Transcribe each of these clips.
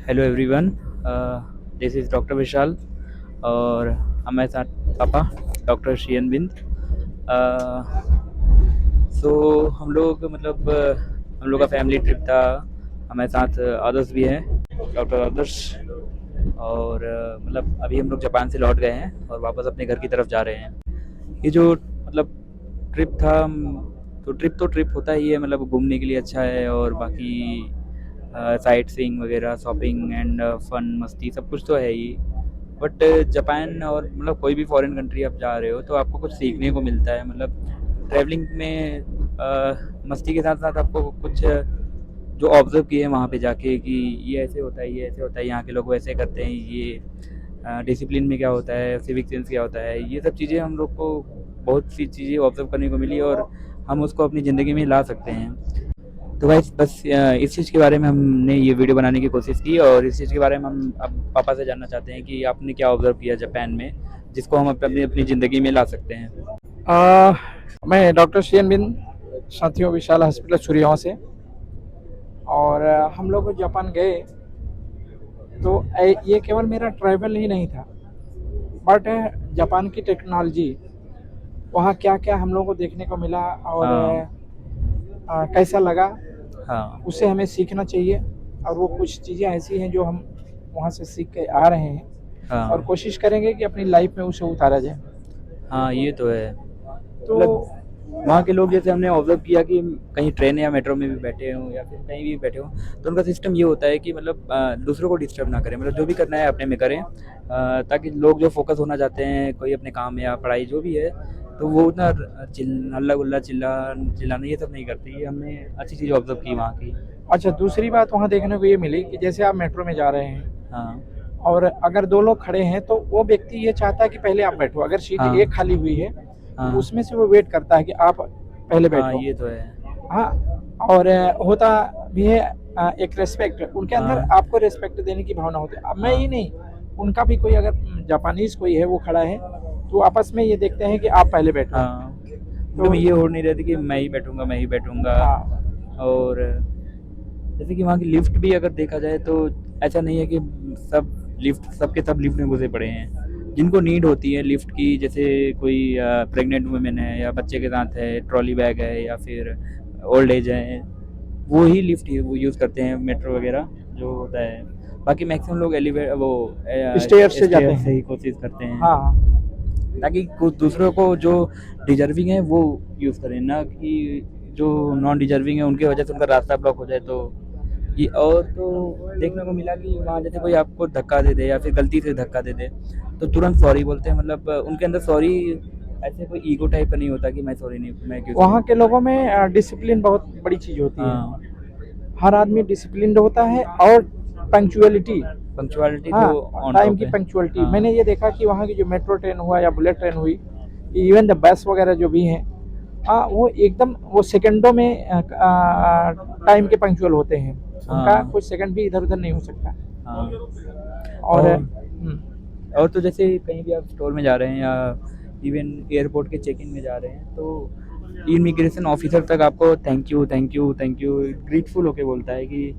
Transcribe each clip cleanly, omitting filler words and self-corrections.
Hello everyone, this is doctor Vishal और हमारे साथ पापा डॉक्टर श्रीयन बिंद। सो हम लोग हम लोग का फैमिली ट्रिप था। हमारे साथ आदर्श भी हैं, डॉक्टर आदर्श। और अभी हम लोग जापान से लौट गए हैं और वापस अपने घर की तरफ जा रहे हैं। ये जो ट्रिप था, तो ट्रिप होता ही है, घूमने के लिए अच्छा है और बाकी साइट सीइंग वगैरह, शॉपिंग एंड फन, मस्ती सब कुछ तो है ही। बट जापान और कोई भी फॉरेन कंट्री आप जा रहे हो तो आपको कुछ सीखने को मिलता है। ट्रैवलिंग में मस्ती के साथ साथ आपको कुछ जो ऑब्ज़र्व किए वहाँ पे जाके कि ये ऐसे होता है, ये ऐसे होता है, यहाँ के लोग वैसे करते हैं, ये डिसिप्लिन में क्या होता है, सिविक सेंस क्या होता है, ये सब चीज़ें हम लोग को बहुत सी चीज़ें ऑब्ज़र्व करने को मिली और हम उसको अपनी ज़िंदगी में ला सकते हैं। तो गाइस बस इस चीज़ के बारे में हमने ये वीडियो बनाने की कोशिश की और इस चीज़ के बारे में हम अब पापा से जानना चाहते हैं कि आपने क्या ऑब्ज़र्व किया जापान में, जिसको हम अपनी अपनी ज़िंदगी में ला सकते हैं। आ, मैं डॉक्टर श्रीयन बिंद, साथियों विशाल हॉस्पिटल सूर्यगांव से। और हम लोग जापान गए तो ये केवल मेरा ट्रैवल ही नहीं था, बट जापान की टेक्नोलॉजी, वहाँ क्या क्या हम लोग को देखने को मिला और हाँ, कैसा लगा, हाँ, उससे हमें सीखना चाहिए। और वो कुछ चीज़ें ऐसी हैं जो हम वहाँ से सीख के आ रहे हैं और हाँ, कोशिश करेंगे कि अपनी लाइफ में उसे उतारा जाए। हाँ, ये तो है। तो वहाँ के लोग, जैसे हमने ऑब्ज़र्व किया कि कहीं ट्रेन या मेट्रो में भी बैठे हों या फिर कहीं भी बैठे हों, तो उनका सिस्टम ये होता है कि दूसरों को डिस्टर्ब ना करें, जो भी करना है अपने में करें, ताकि लोग जो फ़ोकस होना चाहते हैं, कोई अपने काम या पढ़ाई जो भी है, तो वो उतना हल्ला-गुल्ला, चिल्लाना ये सब नहीं करते। ये हमने अच्छी चीज़ ऑब्ज़र्व की वहाँ की। अच्छा, दूसरी बात वहाँ देखने को ये मिली कि जैसे आप मेट्रो में जा रहे हैं हाँ, और अगर दो लोग खड़े हैं तो वो व्यक्ति ये चाहता है कि पहले आप बैठो। अगर सीट हाँ, एक खाली हुई है तो हाँ, उसमें से वो वेट करता है कि आप पहले हाँ, बैठो। ये तो है। हाँ, और होता भी है एक रिस्पेक्ट, उनके अंदर हाँ, आपको रिस्पेक्ट देने की भावना होती है। अब मैं ही हाँ, नहीं, उनका भी कोई अगर जापानीज़ कोई है वो खड़ा है तो आपस में ये देखते हैं कि आप पहले बैठो। हाँ। तो ये हो नहीं रहती कि मैं ही बैठूँगा। हाँ, और जैसे कि वहाँ की लिफ्ट भी अगर देखा जाए तो ऐसा नहीं है कि सब लिफ्ट में घुसे पड़े हैं। जिनको नीड होती है लिफ्ट की, जैसे कोई प्रेग्नेंट वुमेन है या बच्चे के साथ है, ट्रॉली बैग है या फिर ओल्ड एज है, वो ही लिफ्ट वो यूज़ करते हैं, मेट्रो वगैरह जो होता है। बाकी मैक्सिमम लोग स्टेयर से जाते स्टेयर से हैं। ही कोशिश करते हैं, हाँ, ताकि कुछ दूसरों को जो डिजर्विंग है वो यूज़ करें, ना कि जो नॉन डिजर्विंग है उनकी वजह से उनका रास्ता ब्लॉक हो जाए। तो ये और तो देखने को मिला कि वहाँ जैसे कोई आपको धक्का दे दे या फिर गलती से धक्का दे दे तो तुरंत सॉरी बोलते हैं। उनके अंदर सॉरी ऐसे कोई ईगो टाइप का नहीं होता कि मैं सॉरी नहीं, मैं क्यों वहाँ के सॉरी। लोगों में डिसिप्लिन बहुत बड़ी चीज़ होती है। हाँ, हर आदमी डिसिप्लिन्ड होता है और पंक्चुअलिटी, पंक्चुअलिटी तो हाँ, ऑन टाइम टॉप की है। पंक्चुअलिटी। हाँ, मैंने ये देखा कि वहाँ की जो मेट्रो ट्रेन हुआ या बुलेट ट्रेन हुई, इवन द बस वगैरह जो भी हैं, वो एकदम वो सेकंडों में टाइम के पंक्चुअल होते हैं। उनका हाँ, कुछ सेकंड भी इधर-उधर नहीं हो सकता। हाँ। और और और तो जैसे कहीं भी आप स्टोर में जा रहे हैं या इवन एयरपोर्ट के चेक इन में जा रहे हैं तो इमिग्रेशन ऑफिसर तक आपको thank you, thank you, thank you grateful होके बोलता है कि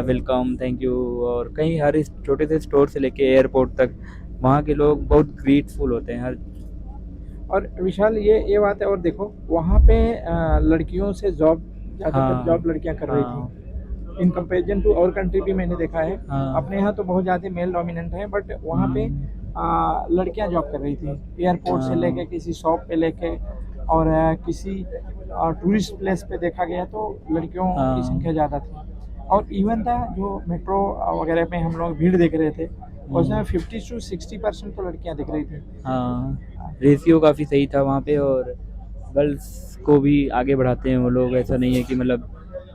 वेलकम, थैंक यू। और कहीं हर इस छोटे से स्टोर से लेके एयरपोर्ट तक वहाँ के लोग बहुत ग्रेटफुल होते हैं हर। और विशाल, ये बात है। और देखो वहाँ पे लड़कियों से जॉब, ज़्यादातर हाँ, जॉब लड़कियाँ कर रही थी। हाँ, इन कंपेरिजन टू और कंट्री भी मैंने देखा है। हाँ, अपने यहाँ तो बहुत ज़्यादा मेल डोमिनेंट है, बट वहाँ पे लड़कियाँ जॉब कर रही थी, एयरपोर्ट से लेके हाँ, किसी शॉप पे लेके। और किसी टूरिस्ट प्लेस पे देखा गया तो लड़कियों की हाँ, संख्या ज़्यादा थी। और इवन था जो मेट्रो वगैरह में हम लोग भीड़ देख रहे थे, उसमें 50 से 60% तो लड़कियाँ दिख रही थी। हाँ। रेशियो काफ़ी सही था वहाँ पे और गर्ल्स को भी आगे बढ़ाते हैं वो लोग। ऐसा नहीं है कि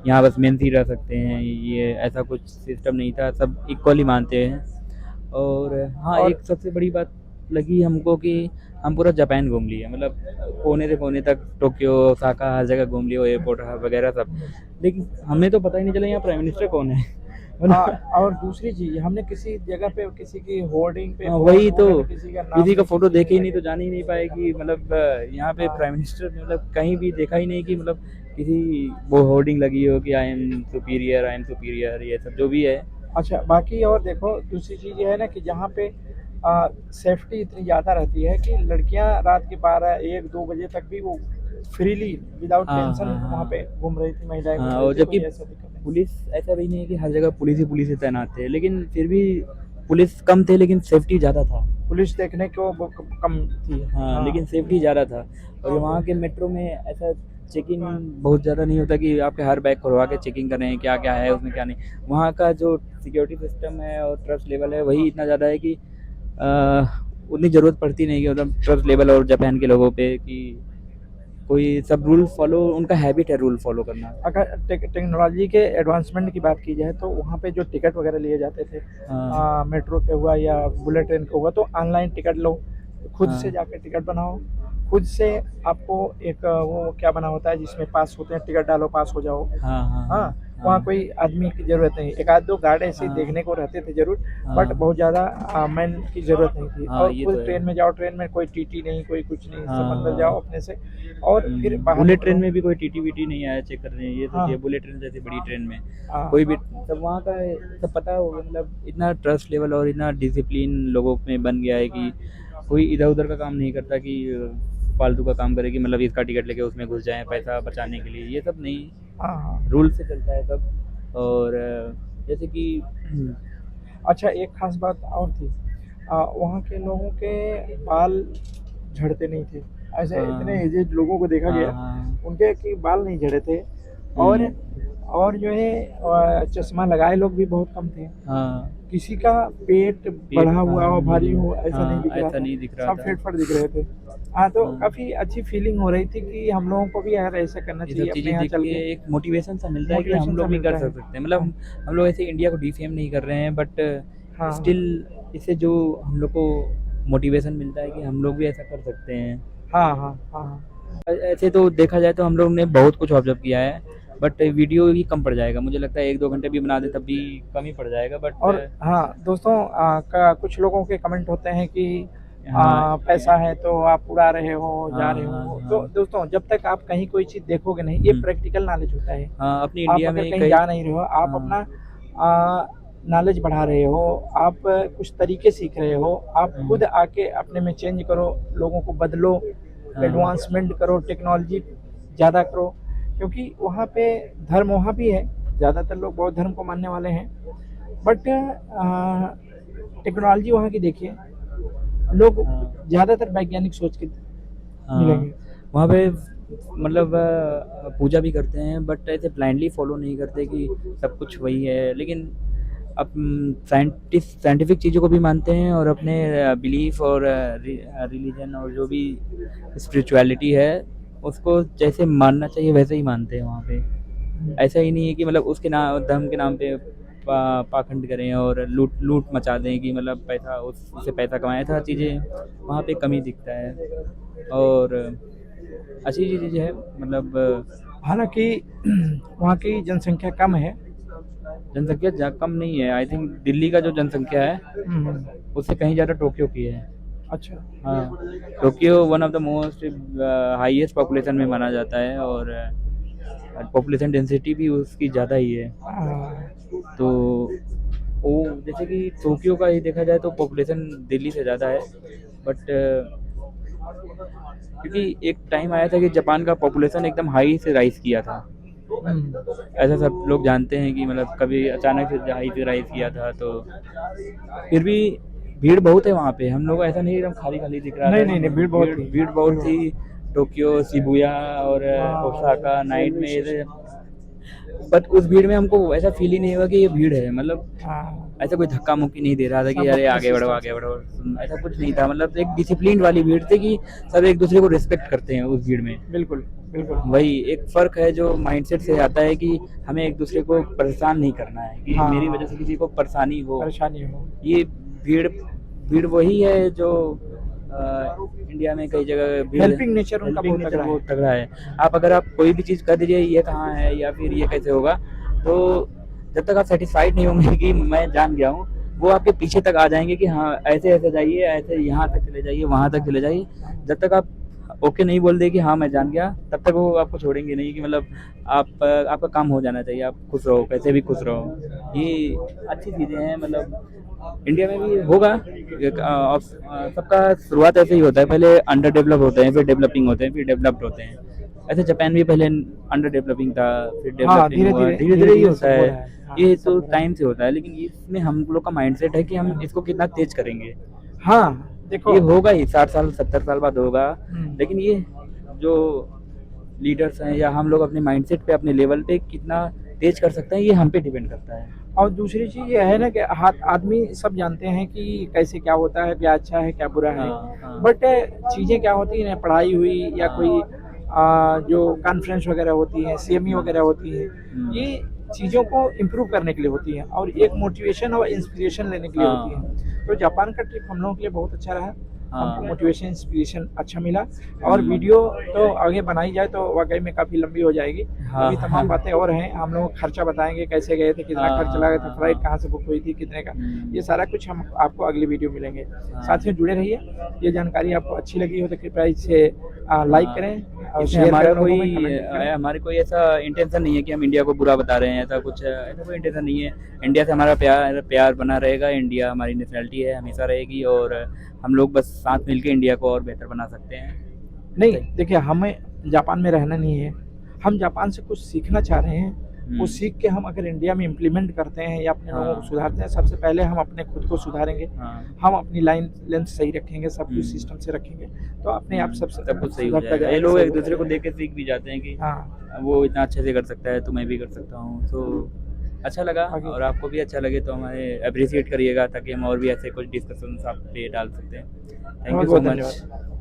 यहाँ बस मेंस ही रह सकते हैं, ये ऐसा कुछ सिस्टम नहीं था, सब इक्वली मानते हैं। और हाँ, और एक सबसे बड़ी बात लगी हमको कि हम पूरा जापान घूम लिए, कोने से कोने तक, टोक्यो, ओसाका, हर जगह घूम लिए, एयरपोर्ट वगैरह सब। लेकिन हमें तो पता ही नहीं चला यहाँ प्राइम मिनिस्टर कौन है। और दूसरी चीज़, हमने किसी जगह पे किसी की होर्डिंग पे हाँ, बोर्ड वही तो, बोर्ड में किसी का नाम किसी का नहीं, फ़ोटो किसी देखे ही नहीं तो ने। जान ही नहीं पाए कि यहाँ पे हाँ, प्राइम मिनिस्टर ने कहीं भी देखा ही नहीं कि किसी वो होर्डिंग लगी हो कि आई एम सुपीरियर, ये सब जो भी है। अच्छा, बाकी और देखो दूसरी चीज़ ये है ना कि जहाँ पे सेफ्टी इतनी ज़्यादा रहती है कि लड़कियाँ रात के 12, 1, 2 बजे तक भी वो फ्रीली विदाउट हाँ, टेंशन हाँ, वहाँ पे हाँ। घूम रही थी, महिलाएँ घूम हाँ, रही और थी, जबकि कोई ऐसा दिक्कत नहीं। पुलिस, ऐसा भी नहीं है कि हर जगह पुलिस ही तैनात थे, लेकिन फिर भी पुलिस कम थे लेकिन सेफ्टी ज़्यादा था। पुलिस देखने को वो कम थी। हाँ, हाँ, लेकिन सेफ्टी ज़्यादा था। और ये वहाँ के मेट्रो में ऐसा चेकिंग बहुत ज़्यादा नहीं होता कि आपके हर बैग खुलवा के चेकिंग कर रहे हैं, क्या-क्या है उसमें क्या नहीं। वहाँ का जो सिक्योरिटी सिस्टम है और ट्रस्ट लेवल है वही इतना ज़्यादा है कि उतनी ज़रूरत पड़ती नहीं है, मतलब ट्रस्ट लेवल और जापान के लोगों पे कि कोई सब रूल फॉलो, उनका हैबिट है रूल फॉलो करना। अगर टेक्नोलॉजी के एडवांसमेंट की बात की जाए तो वहाँ पे जो टिकट वगैरह लिए जाते थे, हाँ, मेट्रो के हुआ या बुलेट ट्रेन का हुआ, तो ऑनलाइन टिकट लो, खुद से हाँ, जाके टिकट बनाओ, खुद से आपको एक वो क्या बना होता है जिसमें पास होते हैं, टिकट डालो पास हो जाओ। हाँ, हाँ, हाँ, हाँ, वहाँ हाँ, कोई आदमी की ज़रूरत नहीं, एक आध दो गार्ड ऐसे ही हाँ, देखने को रहते थे ज़रूर, बट हाँ, बहुत ज़्यादा मैन की ज़रूरत नहीं थी। हाँ, और ये तो खुद है। ट्रेन में जाओ, ट्रेन में कोई टीटी नहीं, कोई कुछ नहीं, सब अंदर जाओ हाँ, अपने से और फिर बाहर बुलेट ट्रेन निकलो। में भी कोई टीटी-वीटी नहीं आया चेक करने, ये हाँ, सोचिए बुलेट ट्रेन जैसी बड़ी ट्रेन में हाँ, कोई भी सब वहाँ का सब पता होगा, मतलब इतना ट्रस्ट लेवल और इतना डिसिप्लिन लोगों में बन गया है कि कोई इधर-उधर का काम नहीं करता कि फालतू का काम करे कि मतलब इसका टिकट लेके उसमें घुस जाएँ पैसा बचाने के लिए, ये सब नहीं, हाँ, हाँ। रूल से चलता है सब। और जैसे कि अच्छा, एक ख़ास बात और थी, वहाँ के लोगों के बाल झड़ते नहीं थे। ऐसे इतने हाँ, एजेड लोगों को देखा हाँ, गया, हाँ। उनके कि बाल नहीं झड़े थे और हुँ, जो है चश्मा लगाए लोग भी बहुत कम थे। हाँ, किसी का पेट पेट बढ़ा हुआ हाँ, हो, भारी नहीं, हो, ऐसा नहीं हाँ, दिख रहा ऐसा था। नहीं दिख रहा सब था। फिट-फाट दिख रहे थे। हाँ, तो हाँ। काफ़ी अच्छी फीलिंग हो रही थी कि हम लोगों को भी यार ऐसा करना ये सब चाहिए अपने चीज़ें यहाँ देख चल के के, एक मोटिवेशन सा मिलता है कि हम मोटिवेशन सा लोग भी कर मिलता है। सकते हैं, मतलब हाँ, हम लोग ऐसे इंडिया को डिफेम नहीं कर रहे हैं, बट हाँ, स्टिल इससे जो हम लोग को मोटिवेशन मिलता है कि हम लोग भी ऐसा कर सकते हैं। हाँ, हाँ, हाँ, हाँ। ऐसे तो देखा जाए तो हम लोग ने बहुत कुछ ऑब्जर्व किया है, बट वीडियो ही कम पड़ जाएगा, मुझे लगता है 1-2 घंटे भी बना दे तब भी कम ही पड़ जाएगा, बट और हाँ, दोस्तों का कुछ लोगों के कमेंट होते हैं कि हाँ, पैसा है तो आप उड़ा रहे हो, जा हाँ, रहे हाँ, हो। तो हाँ। दोस्तों जब तक आप कहीं कोई चीज़ देखोगे नहीं, ये हुँ। प्रैक्टिकल नॉलेज होता है। हाँ, अपनी आप इंडिया अगर में कहीं कई जा नहीं रहे हो, आप हाँ, अपना नॉलेज बढ़ा रहे हो, आप कुछ तरीके सीख रहे हो, आप हुँ, खुद आके अपने में चेंज करो, लोगों को बदलो, हाँ, एडवांसमेंट करो, टेक्नोलॉजी ज़्यादा करो। क्योंकि वहाँ पे धर्म वहाँ भी है, ज़्यादातर लोग बौद्ध धर्म को मानने वाले हैं। बट टेक्नोलॉजी वहाँ की देखिए, लोग हाँ। ज़्यादातर वैज्ञानिक सोच के हाँ, मिलेंगे। वहाँ पे मतलब पूजा भी करते हैं, बट ऐसे ब्लाइंडली फॉलो नहीं करते कि सब कुछ वही है, लेकिन अब साइंटिफिक चीज़ों को भी मानते हैं और अपने बिलीफ और रिलीजन और जो भी स्पिरिचुअलिटी है उसको जैसे मानना चाहिए वैसे ही मानते हैं वहाँ पे। ऐसा ही नहीं है कि मतलब उसके नाम धर्म के नाम पे पाखंड करें और लूट लूट मचा दें कि मतलब पैसा उससे पैसा कमाएं, ऐसा चीज़ें वहाँ पे कमी दिखता है। और अच्छी चीज़ है, मतलब हालाँकि वहाँ की जनसंख्या कम है। जनसंख्या कम नहीं है, आई थिंक दिल्ली का जो जनसंख्या है हुँ, हुँ। उससे कहीं ज़्यादा टोक्यो की है। अच्छा। हाँ, Tokyo one of the most highest population में माना जाता है और पॉपुलेशन डेंसिटी भी उसकी ज़्यादा ही है। हाँ, तो वो जैसे कि टोक्यो का ही देखा जाए तो पॉपुलेशन दिल्ली से ज़्यादा है, बट क्योंकि एक टाइम आया था कि जापान का पॉपुलेशन एकदम हाई से राइज़ किया था। हुँ। ऐसा सब लोग जानते हैं कि मतलब कभी अचानक से हाई से राइज़ किया था, तो फिर भी भीड़ बहुत है वहाँ पे, हम लोग ऐसा नहीं एकदम खाली-खाली दिख रहा नहीं, था, नहीं, नहीं, भीड़ बहुत भीड़ थी, भीड़ भीड़ बहुत बहुत। थी। टोक्यो, शिबुया और हाँ, ओसाका नाइट रेलवे में ऐसे, स्टेशन। बट उस भीड़ में हमको ऐसा फ़ील ही नहीं हुआ कि ये भीड़ है, मतलब हाँ, ऐसा कोई धक्का-मुक्की नहीं दे रहा था कि सब अरे अपने आगे बढ़ो, सिस्टम आगे से। बढ़ो। ऐसा कुछ नहीं था, मतलब एक डिसिप्लिन वाली भीड़ थी कि सब एक-दूसरे को रिस्पेक्ट करते हैं उस भीड़ में। बिल्कुल, बिल्कुल। वही एक फ़र्क है जो माइंडसेट से आता है कि हमें एक-दूसरे को परेशान नहीं करना है कि हाँ, मेरी वज़ह से हाँ, किसी को परेशानी हो। परेशानी हो। ये भीड़ भीड़ वही है जो इंडिया में कई जगह भीड़ हेल्पिंग नेचर उनका हेल्पिंग बहुत नेचर तगड़ा है। बहुत तगड़ा है। आप कोई भी चीज़ कर दीजिए ये कहाँ है या फिर ये कैसे होगा, तो जब तक आप सैटिस्फाइड नहीं होंगे कि मैं जान गया हूँ, वो आपके पीछे तक आ जाएँगे कि हाँ, ऐसे-ऐसे जाइए, ऐसे यहाँ तक चले जाइए, वहाँ तक चले जाइए। जब तक आप ओके नहीं बोल दे कि हाँ मैं जान गया, तब तक वो आपको छोड़ेंगे नहीं कि मतलब आप आपका काम हो जाना चाहिए, आप खुश रहो, कैसे भी खुश रहो। ये अच्छी चीज़ें हैं, मतलब इंडिया में भी होगा। सबका शुरुआत ऐसे ही होता है, पहले अंडर डेवलप होते हैं, फिर डेवलपिंग होते हैं, फिर डेवलप्ड होते हैं। ऐसे जापान भी पहले अंडर डेवलपिंग था, फिर हाँ, डेवलपिंग धीरे हुआ, धीरे धीरे धीरे धीरे ही धीरे होता सब हो है। रहा है। हाँ, ये सब तो हो रहा है। टाइम से होता है, लेकिन इसमें हम लोग का माइंडसेट है कि हम इसको कितना तेज करेंगे। हाँ, देखो। ये होगा ही 60 साल 70 साल बाद होगा, हम्म, लेकिन ये जो लीडर्स हैं या हम लोग अपने माइंडसेट पे, अपने लेवल पे कितना तेज कर सकते हैं, ये हम पे डिपेंड करता है। और दूसरी चीज़ ये है ना कि हाथ आदमी सब जानते हैं कि कैसे क्या होता है, क्या अच्छा है, क्या बुरा है। हाँ, हाँ। बट चीज़ें क्या होती हैं, पढ़ाई हुई या हाँ। कोई जो कॉन्फ्रेंस वगैरह होती है, सीएमई वगैरह होती है, ये चीज़ों को इम्प्रूव करने के लिए होती है और एक मोटिवेशन और इंस्पिरेशन लेने के लिए होती हाँ। है। तो जापान का ट्रिप हम लोगों के लिए बहुत अच्छा रहा। हमको हाँ। मोटिवेशन इंस्पिरेशन अच्छा मिला। और वीडियो तो आगे बनाई जाए तो वाकई में काफ़ी लंबी हो जाएगी। हाँ। अभी तमाम बातें और हैं, हम लोग खर्चा बताएंगे, कैसे गए थे, कितना खर्च लगा था, फ्लाइट कहाँ से बुक हुई थी, कितने का, ये सारा कुछ हम आपको अगली वीडियो मिलेंगे। साथियों जुड़े रहिए। ये जानकारी आपको अच्छी लगी हो तो कृपया इसे लाइक करें और इसमें शेयर हमारा करें, लोगों कोई में कमेंट करें। हमारे कोई ऐसा इंटेंशन नहीं है कि हम इंडिया को बुरा बता रहे हैं, ऐसा कुछ ऐसा कोई इंटेंशन नहीं है। इंडिया से हमारा प्यार प्यार बना रहेगा, इंडिया हमारी नेशनलिटी है, हमेशा रहेगी, और हम लोग बस साथ मिलके इंडिया को और बेहतर बना सकते हैं। नहीं, देखिए, हमें जापान में रहना नहीं है, हम जापान से कुछ सीखना चाह रहे हैं। वो सीख के हम अगर इंडिया में इम्प्लीमेंट करते हैं या अपने लोगों को सुधारते हैं, सबसे पहले हम अपने खुद को सुधारेंगे। हम अपनी लाइन लेंथ सही रखेंगे, सब कुछ सिस्टम से रखेंगे, तो अपने आप सब कुछ सही हो सुधरता जाएगा। ये जाएगा, लोग सही एक हो दूसरे को जाएगा। देख के सीख भी जाते हैं कि हाँ, वो इतना अच्छे से कर सकता है तो मैं भी कर सकता हूँ। तो अच्छा लगा, बाकी और आपको भी अच्छा लगे तो हमें अप्रिशिएट करिएगा, ताकि हम और भी ऐसे कुछ डिस्कशंस आप पे डाल सकते हैं। थैंक बहुत यू सो बहुत मच। धन्यवाद।